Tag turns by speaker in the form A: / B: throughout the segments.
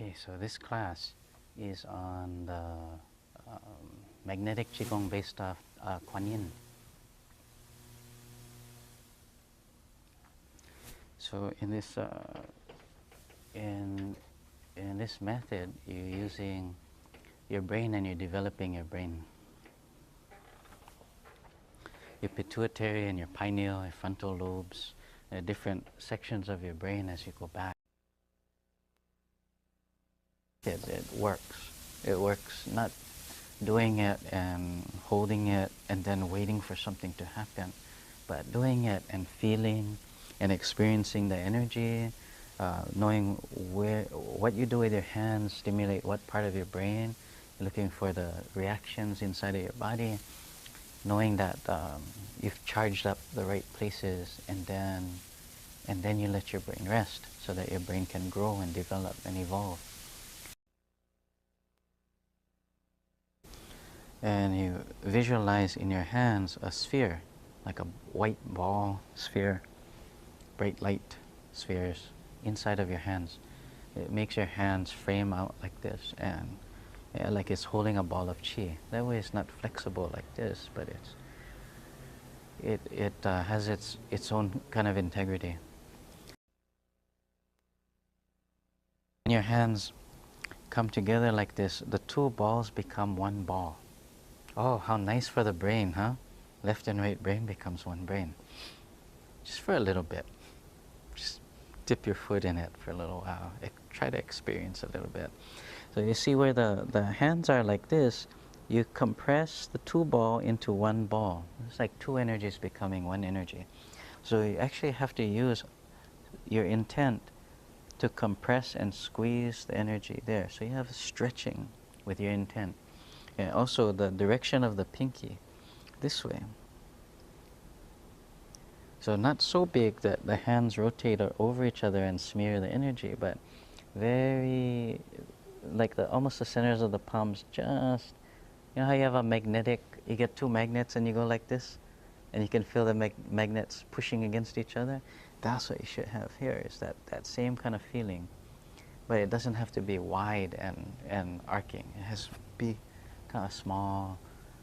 A: Okay, so this class is on the magnetic Qigong based off Kuan. So in this method, you're using your brain and you're developing your brain. Your pituitary and your pineal, your frontal lobes, different sections of your brain as you go back. It works. It works not doing it and holding it and then waiting for something to happen, but doing it and feeling and experiencing the energy, knowing what you do with your hands stimulate what part of your brain, looking for the reactions inside of your body, knowing that you've charged up the right places, and then you let your brain rest so that your brain can grow and develop and evolve. And you visualize in your hands a sphere, like a white ball sphere, bright light spheres inside of your hands. It makes your hands frame out like this, and like it's holding a ball of qi. That way it's not flexible like this, but it has its own kind of integrity. When your hands come together like this, the two balls become one ball. Oh, how nice for the brain, huh? Left and right brain becomes one brain. Just for a little bit. Just dip your foot in it for a little while. Try to experience a little bit. So you see where the hands are like this, you compress the two ball into one ball. It's like two energies becoming one energy. So you actually have to use your intent to compress and squeeze the energy there. So you have stretching with your intent. And also the direction of the pinky, this way. So not so big that the hands rotate over each other and smear the energy, but very, like almost the centers of the palms just, you know how you have a magnetic, you get two magnets and you go like this, and you can feel the magnets pushing against each other? That's what you should have here, is that same kind of feeling. But it doesn't have to be wide and arcing. It has to be kind of small,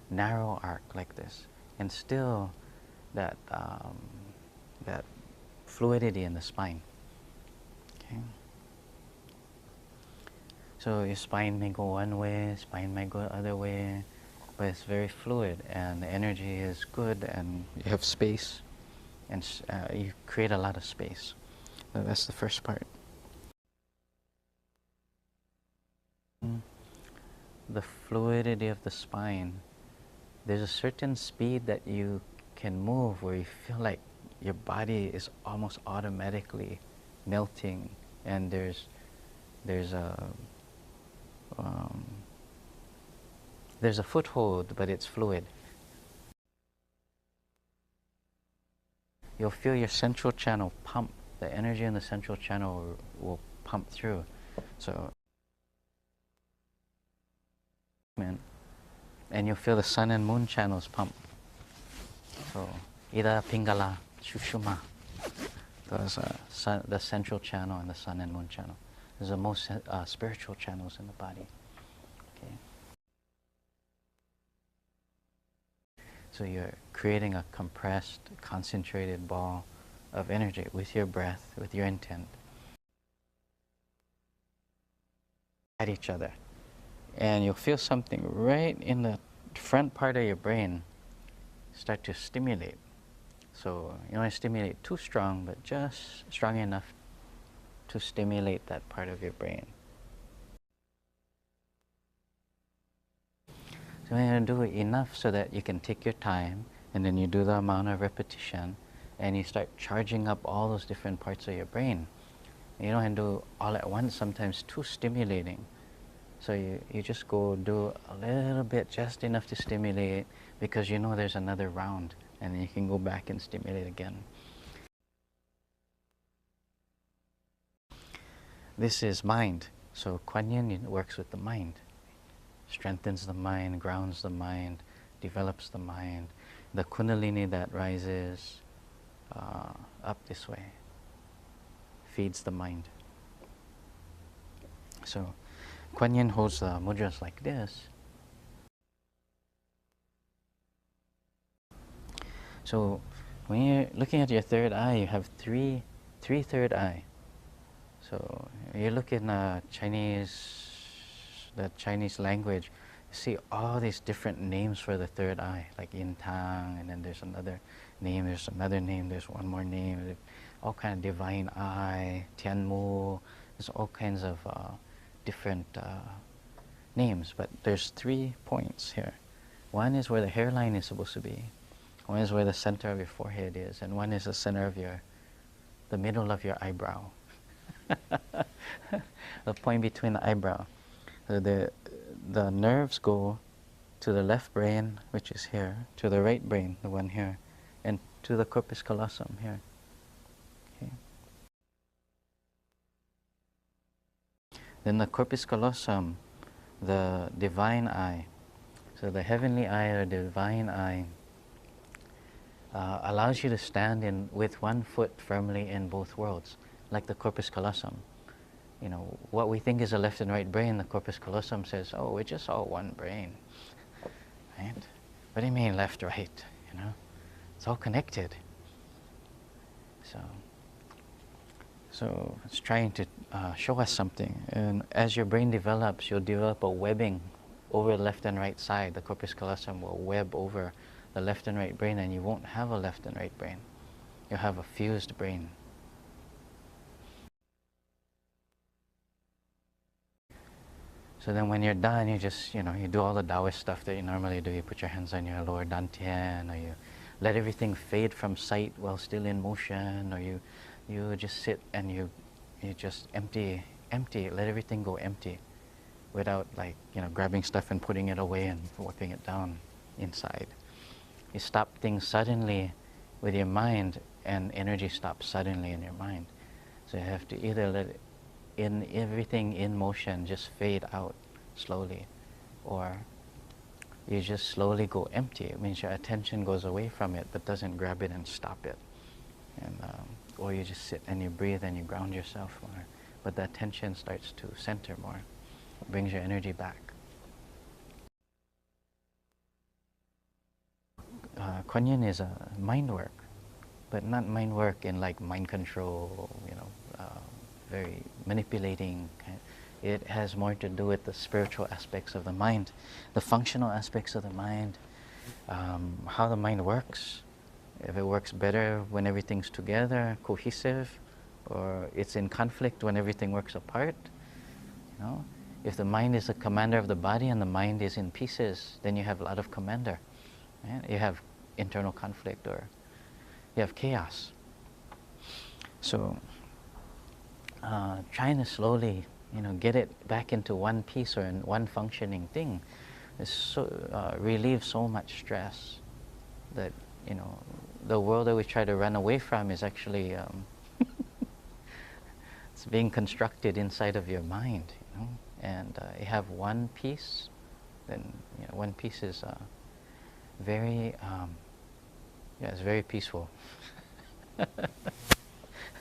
A: narrow arc like this, and still that that fluidity in the spine. Okay. So your spine may go one way, spine may go the other way, but it's very fluid, and the energy is good, and you have space, and you create a lot of space. So that's the first part. The fluidity of the spine, there's a certain speed that you can move where you feel like your body is almost automatically melting, and there's a foothold, but it's fluid. You'll feel your central channel pump. The energy in the central channel will pump through. So, and you'll feel the sun and moon channels pump. So, Ida, Pingala, Shushuma. Those are the central channel and the sun and moon channel. Those are the most spiritual channels in the body. Okay. So you're creating a compressed, concentrated ball of energy with your breath, with your intent, at each other. And you'll feel something right in the front part of your brain start to stimulate. So you don't want to stimulate too strong, but just strong enough to stimulate that part of your brain. So you're going to do it enough so that you can take your time, and then you do the amount of repetition, and you start charging up all those different parts of your brain. You don't have to do all at once, sometimes too stimulating. So you just go do a little bit, just enough to stimulate, because you know there's another round, and then you can go back and stimulate again. This is mind. So Kuan Yin works with the mind. Strengthens the mind, grounds the mind, develops the mind. The Kundalini that rises up this way feeds the mind. So Kuan Yin holds the mudras like this. So when you're looking at your third eye, you have three third eye. So you look in the Chinese language, you see all these different names for the third eye, like Yin Tang, and then there's another name, there's one more name, all kind of divine eye, Tian Mu, there's all kinds of different names, but there's 3 points here. One is where the hairline is supposed to be, one is where the center of your forehead is, and one is the center of the middle of your eyebrow. The point between the eyebrow. The nerves go to the left brain, which is here, to the right brain, the one here, and to the corpus callosum here. Okay. Then the corpus callosum, the divine eye, so the heavenly eye or divine eye, allows you to stand with one foot firmly in both worlds, like the corpus callosum. You know, what we think is a left and right brain, the corpus callosum says, oh, we're just all one brain, right? What do you mean left, right, you know? It's all connected. So it's trying to show us something. And as your brain develops, you'll develop a webbing over the left and right side. The corpus callosum will web over the left and right brain, and you won't have a left and right brain. You'll have a fused brain. So then when you're done, you just, you do all the Taoist stuff that you normally do. You put your hands on your lower dantian, or you let everything fade from sight while still in motion, or you just sit and you just empty, let everything go empty without grabbing stuff and putting it away and whipping it down inside. You stop things suddenly with your mind, and energy stops suddenly in your mind. So you have to either let everything in motion just fade out slowly, or you just slowly go empty. It means your attention goes away from it but doesn't grab it and stop it. And or you just sit and you breathe and you ground yourself more, but the attention starts to center more. It brings your energy back. Kuan Yin is a mind work, but not mind work in like mind control, very manipulating. It has more to do with the spiritual aspects of the mind, the functional aspects of the mind, how the mind works. If it works better when everything's together, cohesive, or it's in conflict when everything works apart. If the mind is the commander of the body and the mind is in pieces, then you have a lot of commander. Right? You have internal conflict, or you have chaos. So trying to slowly, get it back into one piece or in one functioning thing is relieves so much stress that, the world that we try to run away from is actually it's being constructed inside of your mind, and you have one piece, then one piece is very it's very peaceful.